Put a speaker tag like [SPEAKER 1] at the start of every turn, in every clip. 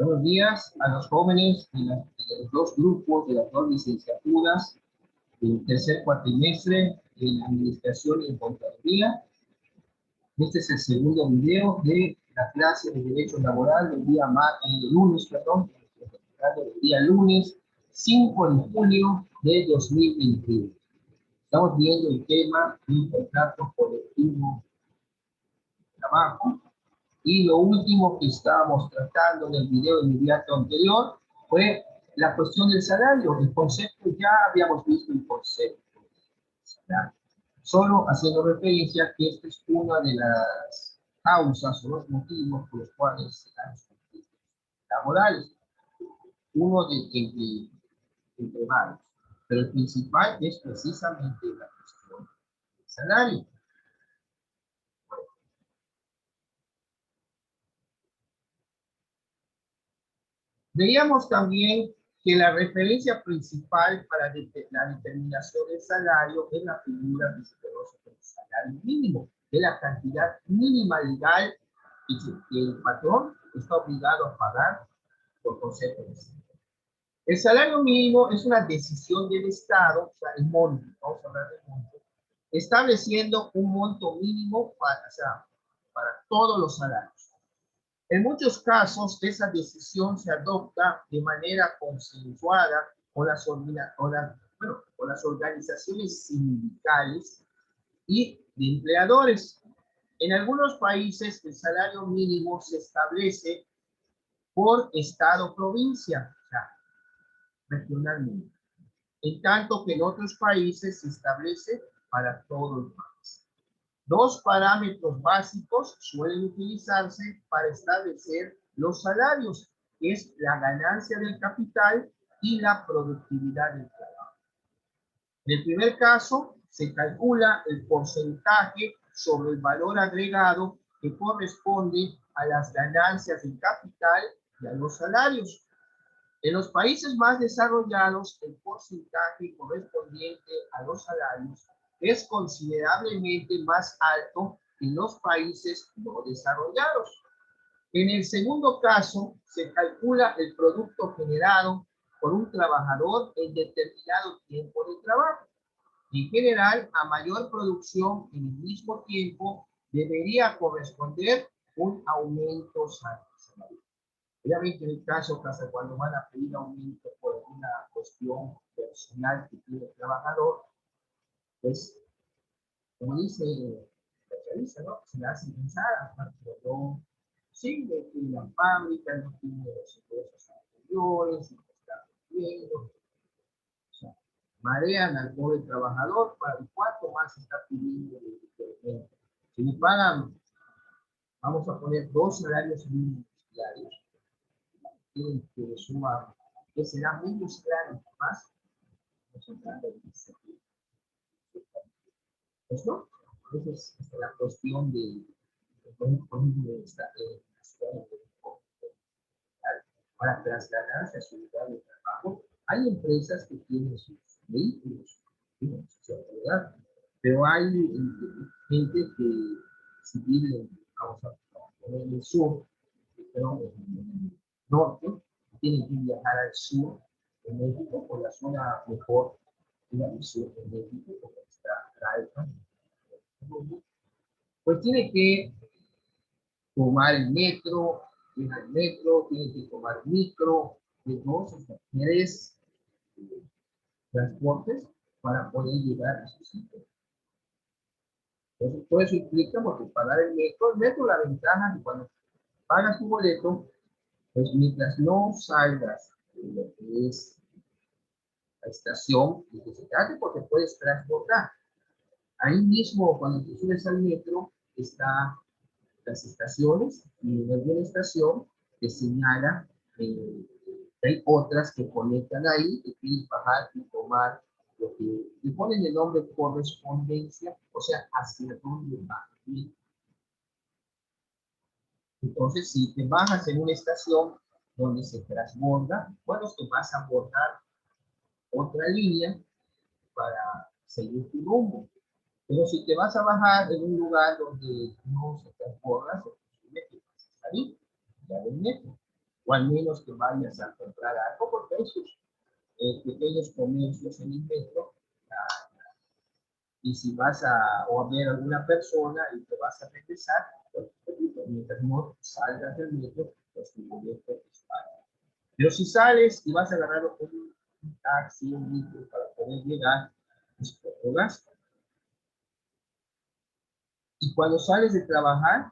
[SPEAKER 1] Buenos días a los jóvenes de los dos grupos, de las dos licenciaturas del tercer cuatrimestre en Administración y en Contaduría. Este es el segundo video de la clase de Derecho Laboral del día lunes, del día lunes 5 de junio de 2021. Estamos viendo el tema del contrato colectivo de trabajo. Y lo último que estábamos tratando en el video inmediato anterior fue la cuestión del salario. El concepto, ya habíamos visto el concepto del salario. Solo haciendo referencia a que esta es una de las causas o los motivos por los cuales se dan los conflictos laborales. Uno entre varios. Pero el principal es precisamente la cuestión del salario. Veíamos también que la referencia principal para la determinación del salario es la figura que se conoce como salario mínimo, es la cantidad mínima legal que el patrón está obligado a pagar por concepto de salario. El salario mínimo es una decisión del Estado, o sea, el monto, vamos a hablar del monto, estableciendo un monto mínimo para todos los salarios. En muchos casos, esa decisión se adopta de manera consensuada con las organizaciones sindicales y de empleadores. En algunos países, el salario mínimo se establece por estado o provincia, o sea, regionalmente. En tanto que en otros países se establece para todo el país. Dos parámetros básicos suelen utilizarse para establecer los salarios, que es la ganancia del capital y la productividad del trabajo. En el primer caso, se calcula el porcentaje sobre el valor agregado que corresponde a las ganancias del capital y a los salarios. En los países más desarrollados, el porcentaje correspondiente a los salarios es considerablemente más alto que en los países no desarrollados. En el segundo caso, se calcula el producto generado por un trabajador en determinado tiempo de trabajo. En general, a mayor producción en el mismo tiempo, debería corresponder un aumento salarial. Obviamente, en el caso, cuando van a pedir aumento por una cuestión personal que tiene el trabajador, pues, como dice la especialista, ¿no? Se la hacen pensar, aparte no sirve, que la fábrica no tiene los ingresos anteriores, no está vendiendo, o sea, marean al pobre trabajador para el cuánto más está pidiendo el si le pagan, vamos a poner 2 salarios mínimos diarios, que le suma, que será medio salario más, pues no, esa es la cuestión de para trasladarse a su lugar de trabajo. Hay empresas que tienen sus vehículos, pero hay gente que si vive, vamos a poner en el sur, pero en el norte, tienen que viajar al sur de México por la zona mejor de la sur de México, porque está alta, pues tiene que tomar el metro, llega el metro, tiene que tomar el micro, entonces, 3 transportes para poder llegar a su sitio. Entonces, todo eso implica, porque pagar el metro, la ventaja es que cuando pagas tu boleto, pues mientras no salgas de lo que es la estación, de que se trate, porque puedes transbordar. Ahí mismo, cuando te subes al metro, está las estaciones, y en alguna estación te señala que hay otras que conectan ahí, que tienes que bajar y tomar lo que le ponen el nombre correspondencia, o sea, hacia dónde va. Entonces, si te bajas en una estación donde se transborda, bueno, te vas a abordar otra línea para seguir tu rumbo. Pero si te vas a bajar en un lugar donde no se transborda, se posible que vas a salir ya del metro. o al menos que vayas a comprar algo, porque esos pequeños comercios en el metro, y si vas o a ver a alguna persona y te vas a regresar, pues, mientras no salgas del metro, pues tu boleto expira. Pero si sales y vas a agarrar un taxi, un micro para poder llegar, es otro gasto. Y cuando sales de trabajar,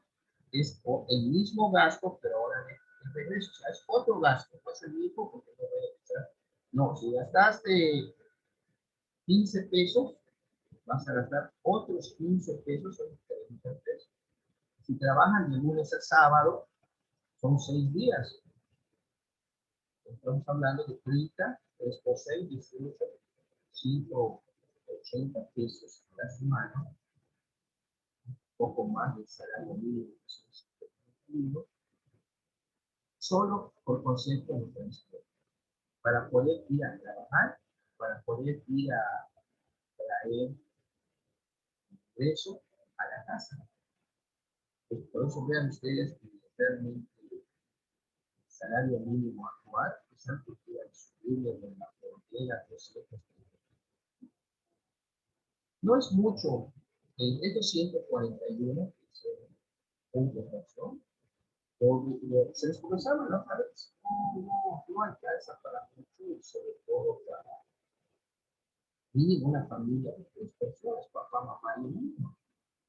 [SPEAKER 1] es el mismo gasto, pero ahora de regreso. O sea, es otro gasto, no es el mismo porque no voy a regresar. No, si gastaste 15 pesos, vas a gastar otros 15 pesos en 30 pesos. Si trabajan de lunes a sábado, son 6 días. Estamos hablando de 30, 3 por 6, 18, 180 pesos a la semana, poco más del salario mínimo, solo por concepto de transporte, para poder ir a trabajar, para poder ir a traer ingreso a la casa. Pues por eso vean ustedes que realmente el salario mínimo actual es algo que al subir en la frontera de ciertos. No es mucho, estos 141, que es punto de razón, se les comenzaba la otra vez, no alcanza para mucho, y sobre todo para mínimo una familia de 3 personas, papá, mamá y niño.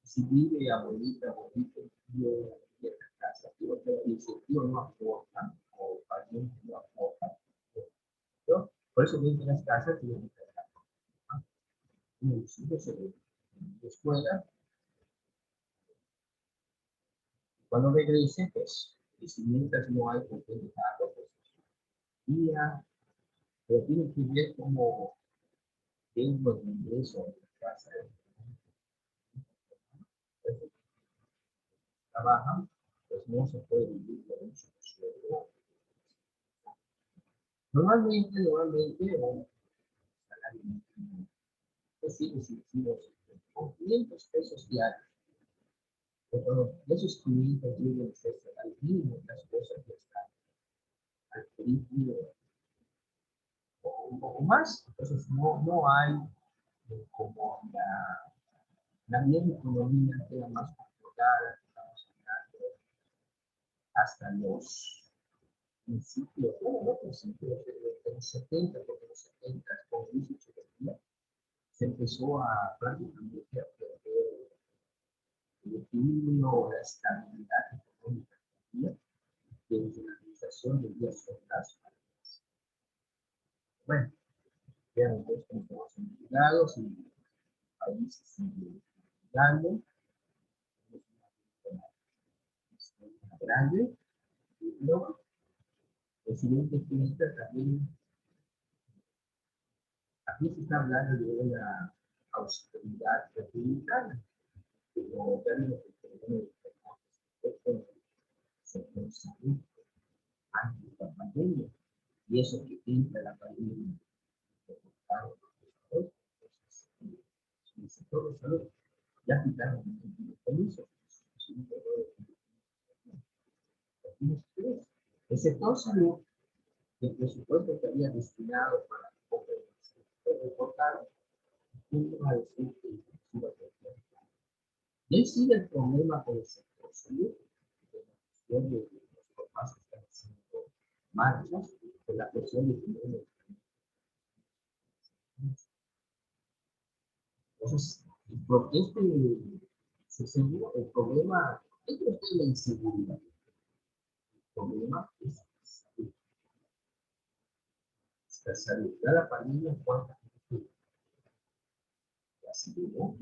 [SPEAKER 1] Si vive abuelita, abuelito, tío, en la casa, tío, y ese tío no aporta, o pariente no aporta, ¿no? Por eso viven en las casas y en los hijos se ven en la escuela. Cuando regrese, pues, y si mientras no hay por qué dejarlo, pues, día, pero tiene que ver cómo tengo el ingreso en la casa, pues, trabajan, pues no se puede vivir con un sueldo. Normalmente, un salario mínimo, pues sí, con 500 pesos diarios. Pero esos 500 deben ser al mínimo, las cosas que están al triple o más. Entonces, no hay como la misma economía queda más controlada, estamos hablando hasta los principios, bueno, no principios de los 70, porque los 70 con crisis económica se empezó a prácticamente a perder el equilibrio, la estabilidad económica de la administración de días solas. Bueno, vean entonces cómo estamos obligados y el país sigue dando, es una grande, y luego el siguiente punto también, aquí se está hablando de una austeridad republicana, pero también tenemos el sector salud antes de la pandemia, y eso que entra la pandemia, el sector de salud ya quitaron el permiso. El sector salud, el presupuesto que había destinado para reportar, iba a decir que iba a tener. Y ahí sigue el problema con el sector salud, de la cuestión de los papás que están haciendo marchas, de la cuestión de que entonces, el problema, esto es la inseguridad. El problema es la salud. Ya la pandemia, ¿cuánta gente ya se llevó?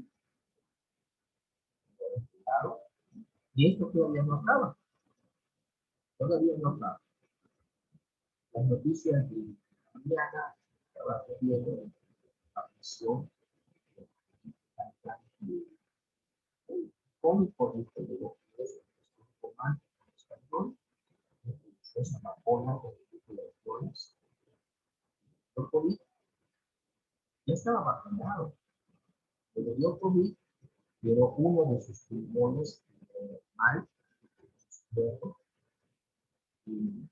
[SPEAKER 1] Claro. Y esto todavía no acaba. Todavía no acaba. Las noticias de mañana estaba viendo la prisión con por el que llegó un comando español, es Amapola, con el tipo de actores. El COVID ya estaba vacunado, pero dio COVID, pero uno de sus pulmones mal, y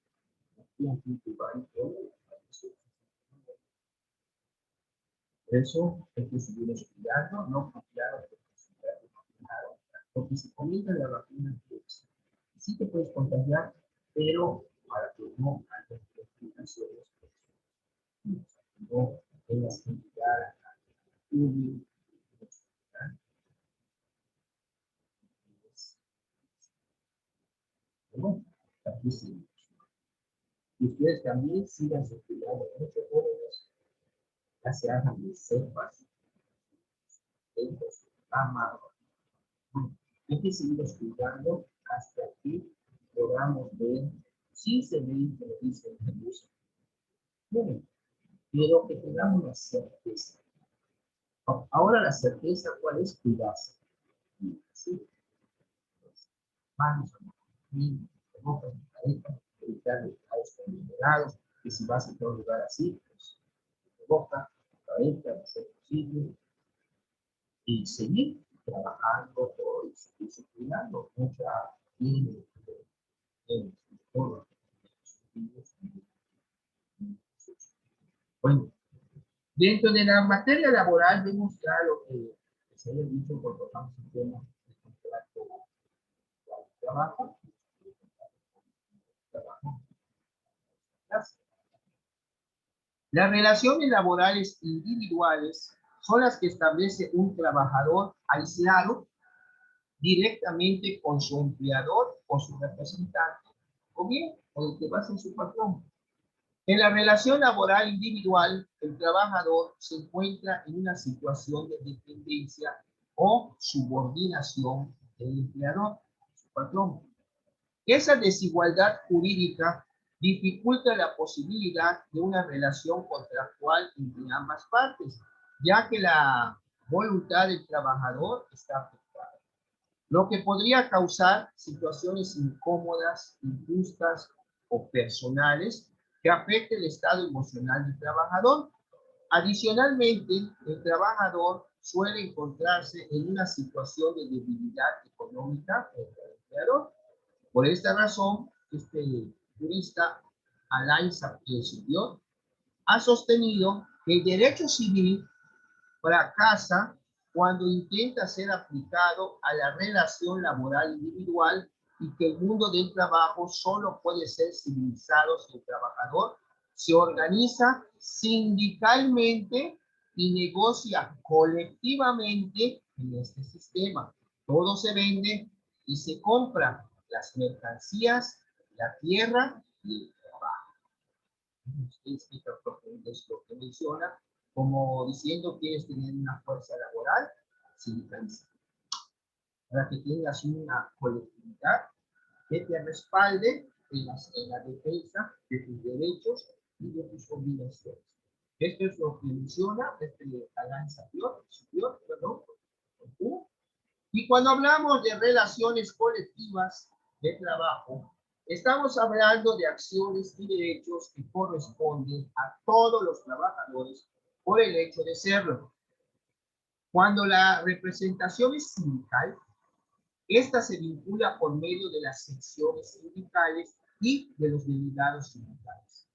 [SPEAKER 1] Por eso hay que seguir estudiando, no confiar porque si comienza la vacuna, pues, sí te puedes contagiar, pero para que no haya complicaciones, pues, no tengas que llegar a un bueno, aquí sí. Y ustedes también sigan estudiando muchos jóvenes, ya se hagan de cepas, ama. Hay que seguir estudiando hasta que podamos ver si se ve que lo dice el Jesús. Bueno, quiero que tengamos la certeza. Ahora la certeza, ¿cuál es? Cuidarse. ¿Sí? Manos, boca, evitar lugares conglomerados, que si vas a otro lugar así, pues, boca, cabeza, va a ser posible, y seguir trabajando por disciplinando mucha higiene en todo. Bueno, dentro de la materia laboral vemos ya lo que se había dicho cuando tocamos el tema del contrato de trabajo. Las relaciones laborales individuales son las que establece un trabajador aislado directamente con su empleador o su representante, o bien con el que va a ser su patrón. En la relación laboral individual, el trabajador se encuentra en una situación de dependencia o subordinación del empleador, su patrón. Esa desigualdad jurídica dificulta la posibilidad de una relación contractual entre ambas partes, ya que la voluntad del trabajador está afectada, lo que podría causar situaciones incómodas, injustas o personales que afecten el estado emocional del trabajador. Adicionalmente, el trabajador suele encontrarse en una situación de debilidad económica frente al empleador. Por esta razón, este jurista Alain Sapir ha sostenido que el derecho civil fracasa cuando intenta ser aplicado a la relación laboral individual y que el mundo del trabajo solo puede ser civilizado si el trabajador se organiza sindicalmente y negocia colectivamente en este sistema. Todo se vende y se compra, las mercancías, la tierra y el trabajo. Es lo que menciona, como diciendo quieres tener una fuerza laboral sindicalista, para que tengas una colectividad que te respalde en la defensa de tus derechos y de tus obligaciones. Esto es lo que menciona Alain Sapir, perdón. Y cuando hablamos de relaciones colectivas de trabajo, estamos hablando de acciones y derechos que corresponden a todos los trabajadores por el hecho de serlo. Cuando la representación es sindical, esta se vincula por medio de las secciones sindicales y de los delegados sindicales.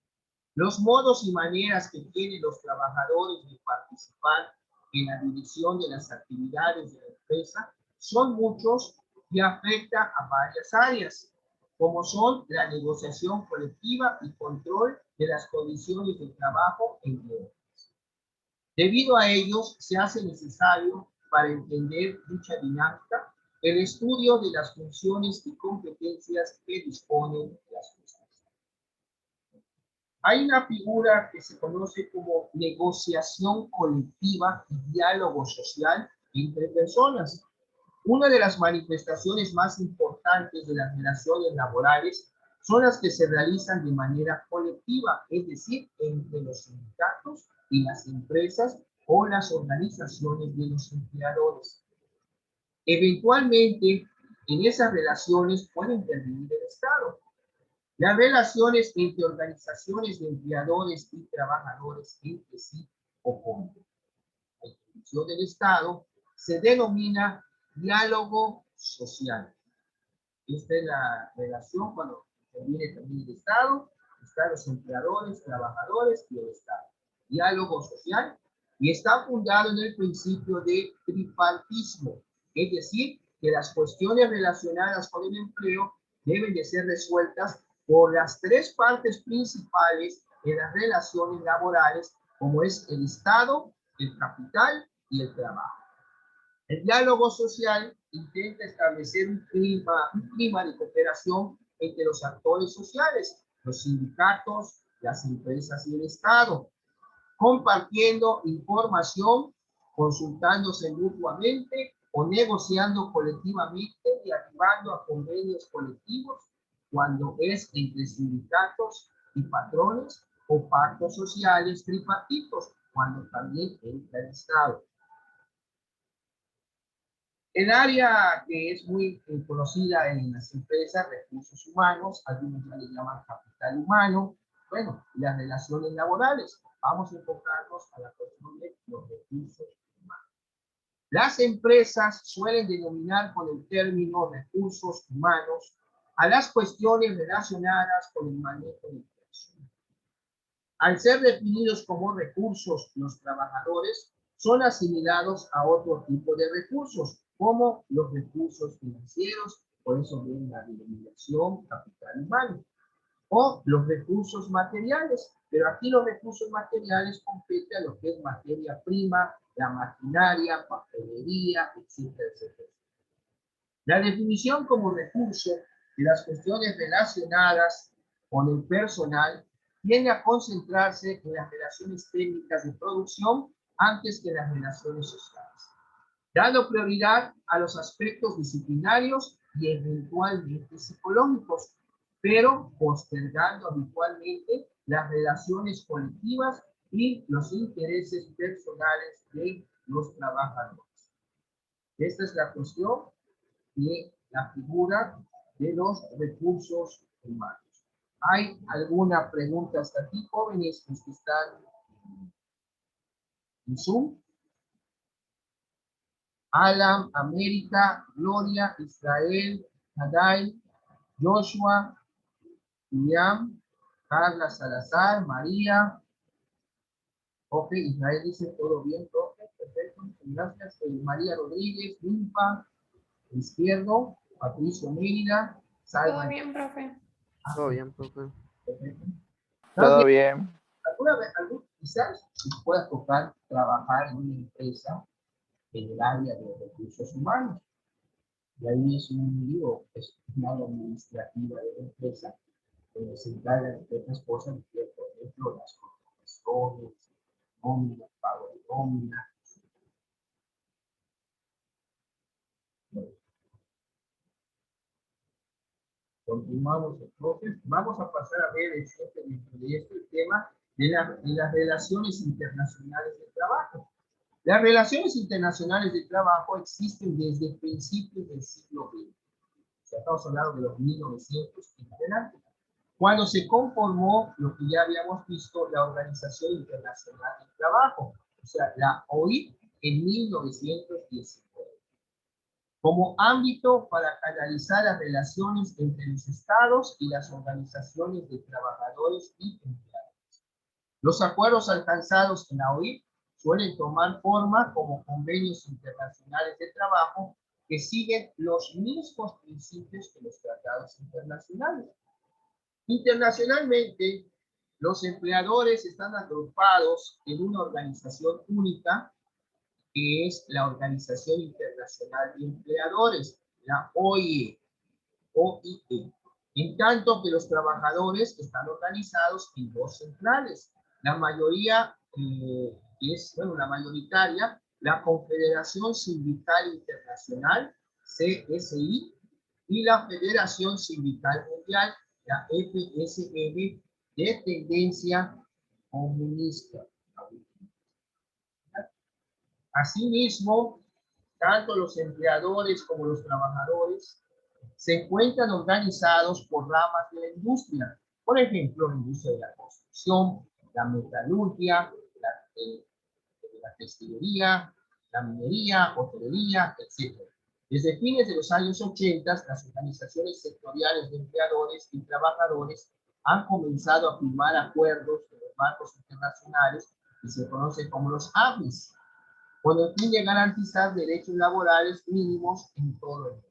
[SPEAKER 1] Los modos y maneras que tienen los trabajadores de participar en la dirección de las actividades de la empresa son muchos y afectan a varias áreas, como son la negociación colectiva y control de las condiciones de trabajo, entre otras. Debido a ellos, se hace necesario, para entender dicha dinámica, el estudio de las funciones y competencias que disponen las mismas. Hay una figura que se conoce como negociación colectiva y diálogo social entre personas. Una de las manifestaciones más importantes de las relaciones laborales son las que se realizan de manera colectiva, es decir, entre los sindicatos y las empresas o las organizaciones de los empleadores. Eventualmente, en esas relaciones puede intervenir el Estado. Las relaciones entre organizaciones de empleadores y trabajadores entre sí o con la institución del Estado se denomina diálogo social. Esta es la relación cuando interviene también el Estado Están los empleadores, trabajadores y el Estado. Diálogo social, y está fundado en el principio de tripartismo, es decir, que las cuestiones relacionadas con el empleo deben de ser resueltas por las tres partes principales en las relaciones laborales, como es el Estado, el capital y el trabajo. El diálogo social intenta establecer un clima de cooperación entre los actores sociales, los sindicatos, las empresas y el Estado, compartiendo información, consultándose mutuamente o negociando colectivamente y arribando a convenios colectivos cuando es entre sindicatos y patrones, o pactos sociales tripartitos cuando también entra el Estado. El área que es muy conocida en las empresas, recursos humanos, algunos ya le llaman capital humano, bueno, las relaciones laborales. Vamos a enfocarnos a la cuestión de los recursos humanos. Las empresas suelen denominar con el término recursos humanos a las cuestiones relacionadas con el manejo de personas. Al ser definidos como recursos, los trabajadores son asimilados a otro tipo de recursos, como los recursos financieros, por eso viene la denominación capital humano, o los recursos materiales, pero aquí los recursos materiales competen a lo que es materia prima, la maquinaria, papelería, etcétera, etcétera. La definición como recurso de las cuestiones relacionadas con el personal tiende a concentrarse en las relaciones técnicas de producción antes que en las relaciones sociales, dando prioridad a los aspectos disciplinarios y eventualmente psicológicos, pero postergando habitualmente las relaciones colectivas y los intereses personales de los trabajadores. Esta es la cuestión de la figura de los recursos humanos. ¿Hay alguna pregunta hasta aquí, jóvenes, los que están en Zoom? Alan, América, Gloria, Israel, Hadai, Joshua, William, Carla Salazar, María. Ok, Israel dice todo bien, profe, perfecto, gracias. María Rodríguez, Limpa, Izquierdo, Patricio Mérida, Salva.
[SPEAKER 2] Todo bien, profe.
[SPEAKER 3] Todo bien, profe.
[SPEAKER 1] Perfecto.
[SPEAKER 4] Todo bien.
[SPEAKER 1] ¿Alguna vez, quizás puedas tocar trabajar en una empresa en el área de recursos humanos? Y ahí es un lío, es una área administrativa de la empresa, donde se encargan de otras cosas, por ejemplo, las contrataciones, nóminas, pago de nómina. Continuamos, entonces, vamos a pasar a ver dentro de este tema de las relaciones internacionales de trabajo. Las relaciones internacionales de trabajo existen desde principios del siglo XX. O sea, estamos hablando de los 1900 en adelante, cuando se conformó lo que ya habíamos visto, la Organización Internacional del Trabajo, o sea, la OIT, en 1919, como ámbito para canalizar las relaciones entre los estados y las organizaciones de trabajadores y empleados. Los acuerdos alcanzados en la OIT suelen tomar forma como convenios internacionales de trabajo que siguen los mismos principios que los tratados internacionales. Internacionalmente, los empleadores están agrupados en una organización única, que es la Organización Internacional de Empleadores, la OIE. En tanto que los trabajadores están organizados en dos centrales. La mayoría la mayoritaria, la Confederación Sindical Internacional, CSI, y la Federación Sindical Mundial, la FSM, de tendencia comunista. Asimismo, tanto los empleadores como los trabajadores se encuentran organizados por ramas de la industria. Por ejemplo, la industria de la construcción, la metalurgia, la textilería, la minería, hotelería, etc. Desde fines de los años 80, las organizaciones sectoriales de empleadores y trabajadores han comenzado a firmar acuerdos en los marcos internacionales que se conocen como los AFIS, con el fin de garantizar derechos laborales mínimos en todo el mundo.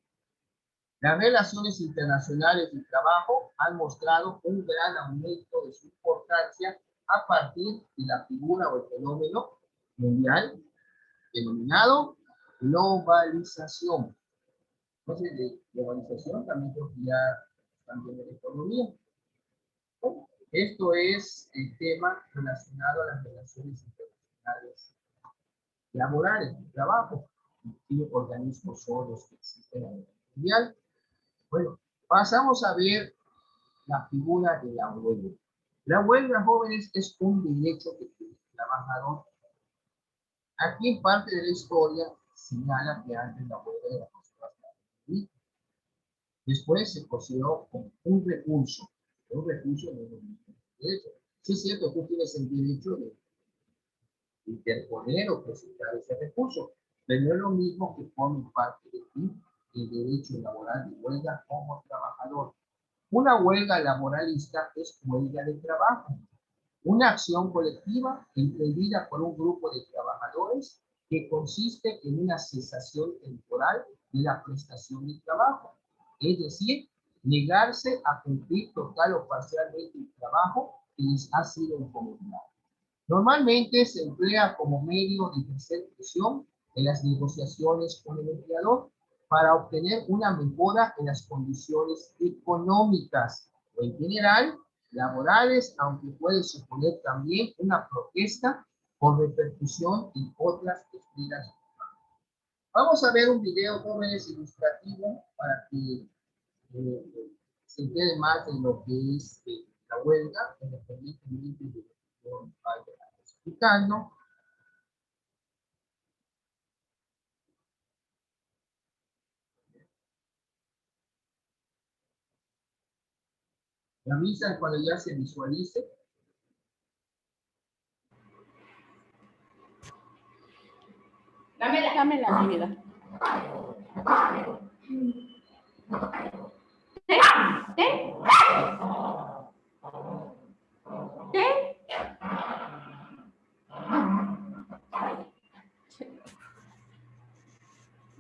[SPEAKER 1] Las relaciones internacionales del trabajo han mostrado un gran aumento de su importancia a partir de la figura o el fenómeno mundial denominado globalización. Entonces, de globalización también creo que ya también de la economía. Bueno, esto es el tema relacionado a las relaciones internacionales laborales, de trabajo. ¿Qué organismos son los que existen a nivel mundial? Bueno, pasamos a ver la figura de la huelga. La huelga, jóvenes, es un derecho que tiene el trabajador. Aquí en parte de la historia señala que antes la huelga era considerada. Después se consideró como un recurso no es lo mismo. Derecho. Sí es cierto, tú tienes el derecho de interponer o presentar ese recurso, pero no es lo mismo que forme parte de ti el derecho laboral de huelga como trabajador. Una huelga laboralista es huelga de trabajo, una acción colectiva emprendida por un grupo de trabajadores que consiste en una cesación temporal de la prestación de trabajo, es decir, negarse a cumplir total o parcialmente el trabajo que les ha sido encomendado. Normalmente se emplea como medio de persecución en las negociaciones con el empleador para obtener una mejora en las condiciones económicas o en general laborales, aunque puede suponer también una protesta con repercusión en otras esferas. Vamos a ver un video, jóvenes, ilustrativo para que se entere más de lo que es la huelga, independientemente de lo que yo vaya explicando. Me avisan cuando ya se visualice.
[SPEAKER 2] Dame la mi vida.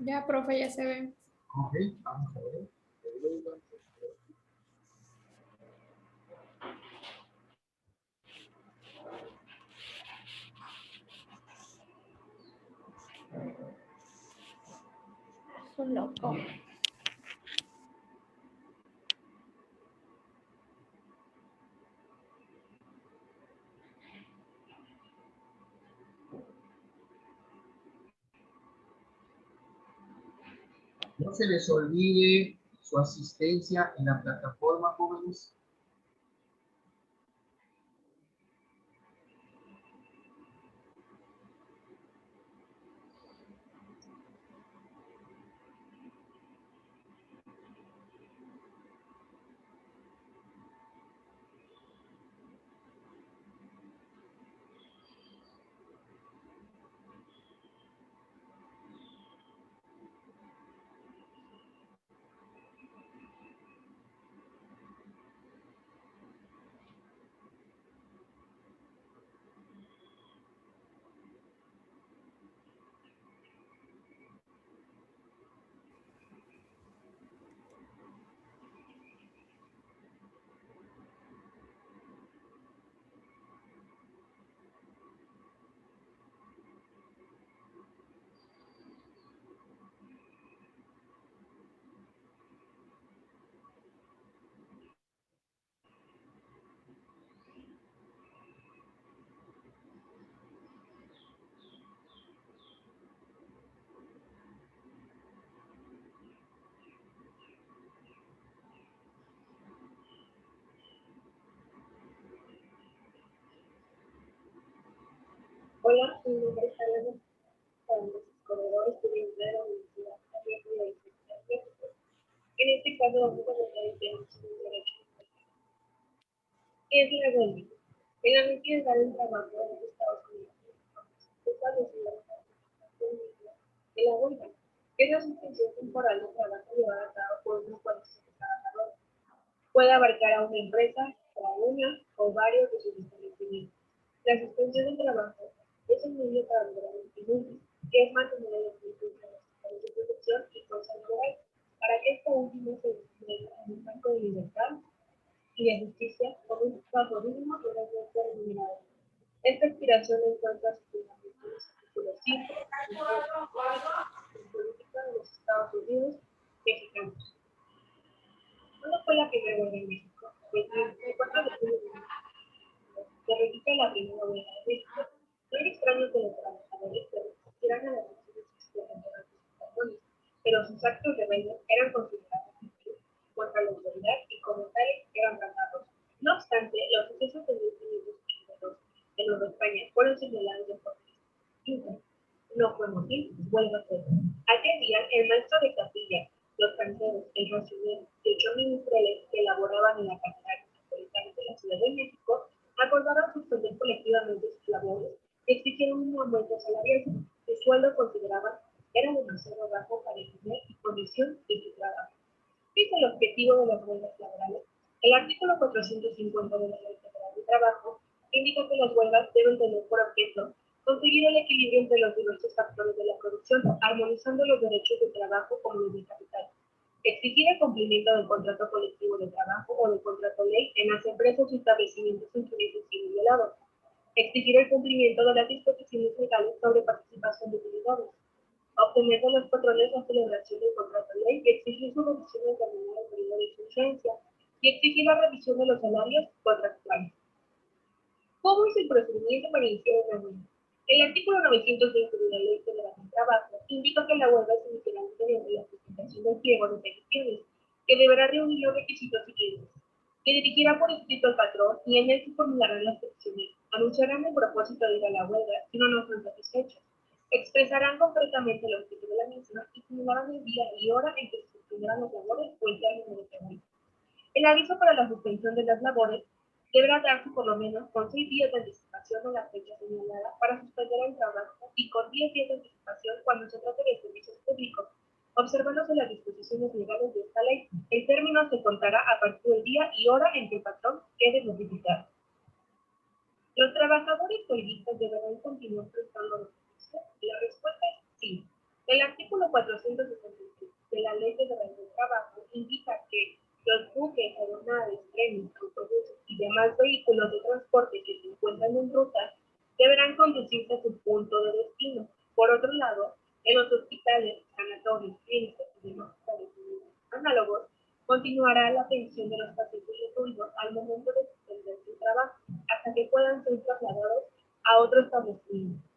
[SPEAKER 3] Ya, profe, ya se ve.
[SPEAKER 1] Ok, vamos a ver.
[SPEAKER 2] Es un loco.
[SPEAKER 1] No se les olvide su asistencia en la plataforma, jóvenes.
[SPEAKER 4] Hola, mi nombre es Ana, los corredores que vienen de la Universidad Abierta de la Licenciatura en México. En este caso vamos a hablar del tema sobre el derecho. ¿Qué es la huelga? En la ley federal del trabajo de los Estados Unidos establecida de la huelga, que es la suspensión temporal de trabajo llevada a cabo por una coalición de trabajadores. Puede abarcar a una empresa o a una o varios de sus establecimientos. La suspensión del trabajo es un medio para lograr un fin, que es mantener el equilibrio entre los sectores de protección y fuerza laboral, para que esta última se despliegue en un marco de libertad y de justicia con un trabajo mínimo y realmente remunerado. Esta aspiración encuentra su fundamento en los artículos 5 y 4 de la política de los Estados Unidos mexicanos. ¿Cuándo fue la primera huelga en México? El 24 de julio de 1992 se registra la primera huelga de México. No era extraño que los trabajadores se resistieran a las acciones externas de las organizaciones, pero sus actos rebeldes eran considerados contra la autoridad y como tales eran tratados. No obstante, los sucesos de 1582 en Nueva España fueron señalados de forma distinta. No fue motivo, vuelvo a hacer. Aquel día, el maestro de capilla, los canteros, el racionero y 8 ministeriales que elaboraban en la catedral metropolitana de la Ciudad de México acordaron suspender colectivamente sus labores y exigieron un aumento salarial. Su sueldo consideraban era demasiado bajo para el nivel y condición de su trabajo. ¿Qué es el objetivo de las huelgas laborales? El artículo 450 de la Ley Federal de Trabajo indica que las huelgas deben tener por objeto conseguir el equilibrio entre los diversos factores de la producción, armonizando los derechos de trabajo como los de capital. Exigir el cumplimiento del contrato colectivo de trabajo o del contrato ley en las empresas y establecimientos en que hubiese sido violado. Exigir el cumplimiento de las disposiciones legales sobre participación de utilidades. Obtener de los patrones la celebración del contrato de ley y exigir su revisión en determinado periodo de vigencia y exigir la revisión de los salarios contractuales. ¿Cómo es el procedimiento para iniciar una huelga? El artículo 920 de la Ley Federal del Trabajo indica que la huelga se iniciará mediante la presentación del pliego de peticiones, que deberá reunir los requisitos siguientes. Se dirigirá por escrito al patrón y en él se formularán las peticiones. Anunciarán el propósito de ir a la huelga si no son satisfechos. Expresarán concretamente el objeto de la misma y señalarán el día y hora en que se suspenderán las labores o el término de trabajo. El aviso para la suspensión de las labores deberá darse por lo menos con 6 días de anticipación a la fecha señalada para suspender el trabajo y con 10 días de anticipación cuando se trate de servicios públicos. Observándose las disposiciones legales de esta ley, el término se contará a partir del día y hora en que el patrón quede notificado. ¿Los trabajadores huelguistas deberán continuar prestando los servicios? La respuesta es sí. El artículo 466 de la Ley Federal del Trabajo indica que los buques, aeronaves, trenes, autobuses y demás vehículos de transporte que se encuentran en ruta deberán conducirse a su punto de destino. Por otro lado, en los hospitales, sanatorios, clínicas y demás establecimientos análogos, continuará la atención de los pacientes recluidos al momento de suspender su trabajo hasta que puedan ser trasladados a otro establecimiento.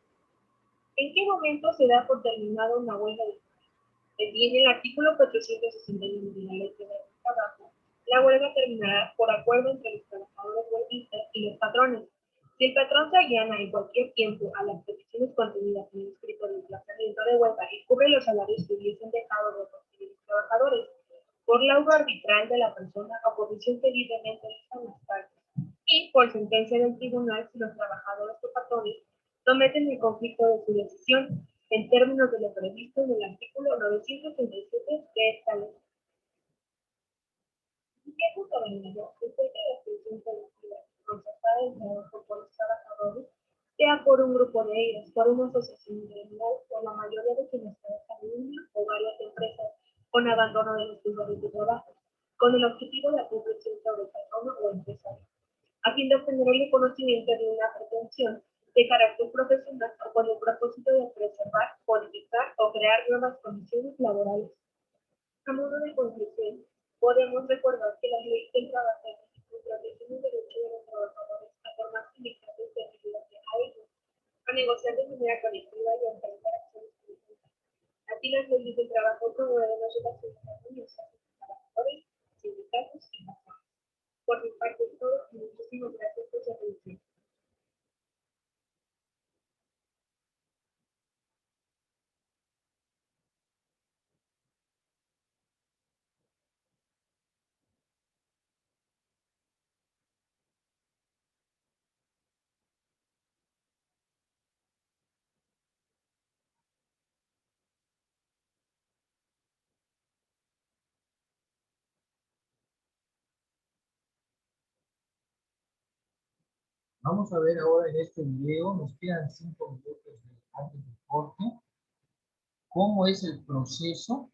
[SPEAKER 4] ¿En qué momento se da por terminada una huelga de en el artículo 461 de la Ley Federal del Trabajo, la huelga terminará por acuerdo entre los trabajadores huelguistas y los patrones. Si el patrón se allana en cualquier tiempo a las peticiones contenidas en el escrito de emplazamiento de huelga y cubre los salarios que hubiesen dejado de percibir los trabajadores, por laudo arbitral de la persona o condición que libremente listan las partes, y por sentencia del tribunal si los trabajadores o patrones someten el conflicto de su decisión en términos de lo previsto en el artículo 937 de esta ley. ¿En qué punto venimos? Después de la extensión colectiva concertada del trabajo por los trabajadores, sea por un grupo de ellos, por una asociación gremial, por la mayoría de quienes trabajan en una o varias empresas con abandono de los lugares de trabajo, con el objetivo de hacer presión sobre persona o empresario, a fin de obtener el reconocimiento de una pretensión de carácter profesional o con el propósito de preservar, modificar o crear nuevas condiciones laborales. A modo de conclusión, podemos recordar que la ley del trabajo protege el derecho de los trabajadores a formar sindicatos de ayudarse a ellos, a negociar de manera colectiva y a enfrentar acciones conjuntas. Así las leyes del trabajo promueven las relaciones armoniosas entre trabajadores, sindicatos y patrones. Por mi parte es todo y muchísimas gracias por su atención.
[SPEAKER 1] Vamos a ver ahora en este video, nos quedan 5 minutos antes del corte, cómo es el proceso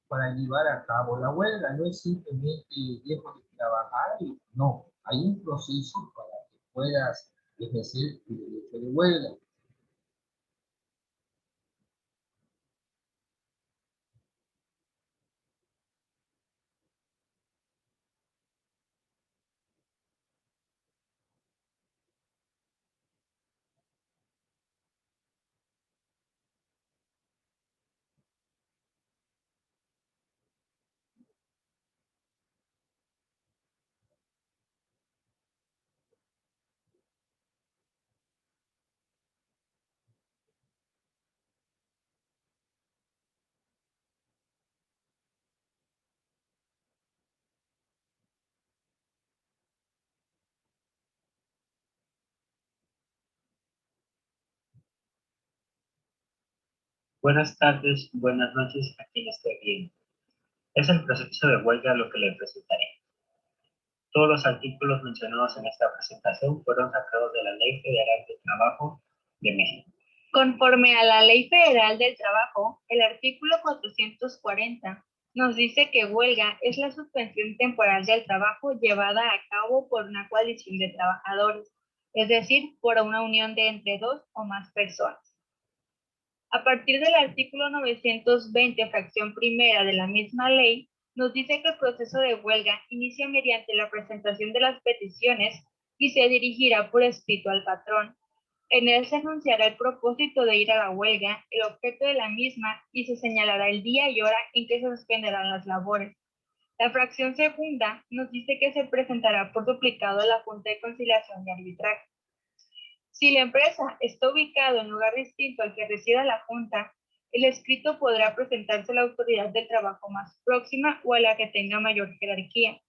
[SPEAKER 1] para llevar a cabo la huelga. No es simplemente dejo de trabajar y no, hay un proceso para que puedas ejercer tu derecho de huelga.
[SPEAKER 5] Buenas tardes, buenas noches a quien esté bien. Es el proceso de huelga lo que les presentaré. Todos los artículos mencionados en esta presentación fueron sacados de la Ley Federal del Trabajo de México.
[SPEAKER 6] Conforme a la Ley Federal del Trabajo, el artículo 440 nos dice que huelga es la suspensión temporal del trabajo llevada a cabo por una coalición de trabajadores, es decir, por una unión de entre dos o más personas. A partir del artículo 920, fracción primera de la misma ley, nos dice que el proceso de huelga inicia mediante la presentación de las peticiones y se dirigirá por escrito al patrón. En él se anunciará el propósito de ir a la huelga, el objeto de la misma y se señalará el día y hora en que se suspenderán las labores. La fracción segunda nos dice que se presentará por duplicado a la Junta de Conciliación y Arbitraje. Si la empresa está ubicada en lugar distinto al que resida la Junta, el escrito podrá presentarse a la autoridad del trabajo más próxima o a la que tenga mayor jerarquía.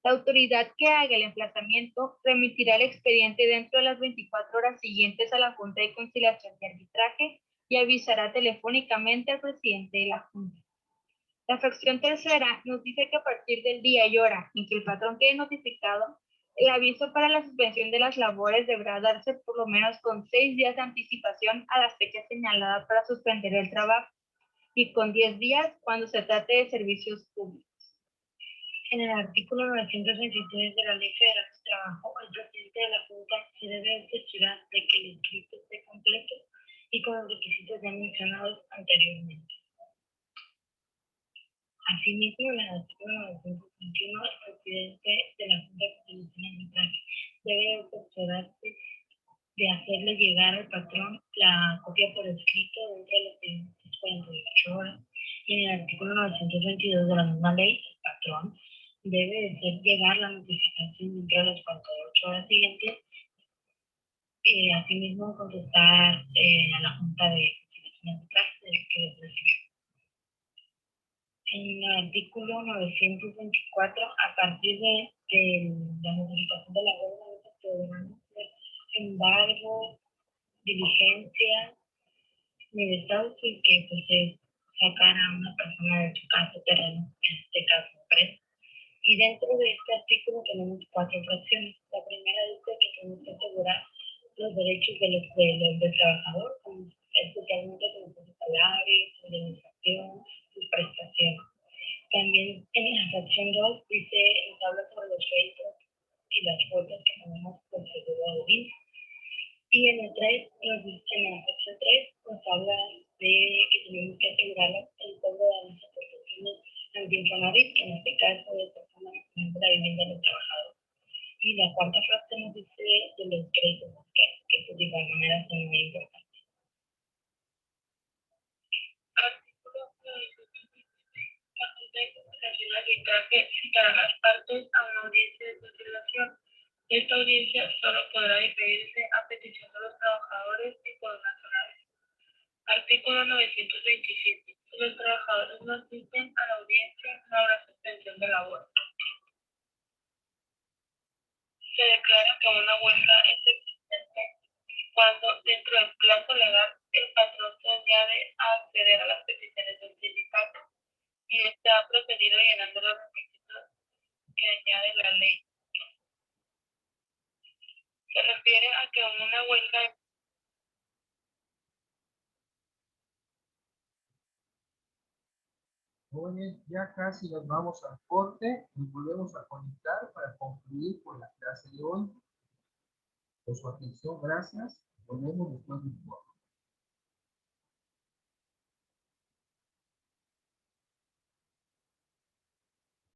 [SPEAKER 6] La autoridad que haga el emplazamiento remitirá el expediente dentro de las 24 horas siguientes a la Junta de Conciliación y Arbitraje y avisará telefónicamente al presidente de la Junta. La fracción tercera nos dice que a partir del día y hora en que el patrón quede notificado, el aviso para la suspensión de las labores deberá darse por lo menos con 6 días de anticipación a la fecha señalada para suspender el trabajo y con 10 días cuando se trate de servicios públicos. En el artículo 923 de la Ley Federal del Trabajo, el presidente de la Junta se debe cerciorar de que el escrito esté completo y con los requisitos ya mencionados anteriormente. Asimismo, en el artículo 921, el presidente de la Junta de Conciliación y Arbitraje debe cerciorarse de hacerle llegar al patrón la copia por escrito dentro de las siguientes 48 horas. Y en el artículo 922 de la misma ley, el patrón debe hacer llegar la notificación dentro de las 48 horas siguientes. Asimismo, contestar a la Junta de Conciliación y Arbitraje que recibió. En el artículo 924, a partir de la notificación de la huelga, se podrán hacer embargo, diligencia, ni desahucio y que pues, se sacara a una persona de su casa, terreno, en este caso empresa. Y dentro de este artículo tenemos 4 fracciones. La primera dice que tenemos que asegurar los derechos del trabajador, especialmente como su salario, su indemnización, sus prestaciones. También en la fracción 2 dice, nos habla sobre los réditos y las cuotas que tenemos por seguro de vida. Y en el 3, en la fracción 3, nos habla de que tenemos que asegurar el cobro de las aportaciones al Infonavit, que en este caso es la vivienda del trabajador. Y la cuarta fracción nos dice de los créditos fiscales, que pues, de igual manera son muy importantes. Artículo 923. La Junta de Conciliación y Arbitraje citará a las partes a una audiencia de conciliación. Esta audiencia solo podrá diferirse a petición de los trabajadores y por una sola vez. Artículo 927. Si los trabajadores no asisten a la audiencia, no habrá suspensión de labor. Se declara que una huelga es existente cuando, dentro del plazo legal, el patrón se añade a acceder a las peticiones del sindicato y éste ha procedido llenando los requisitos que añade la ley.
[SPEAKER 4] Se refiere a que una huelga.
[SPEAKER 1] Jóvenes, ya casi nos vamos al corte y volvemos a conectar para concluir con la clase de hoy. Por su atención, gracias. Volvemos después de un corte.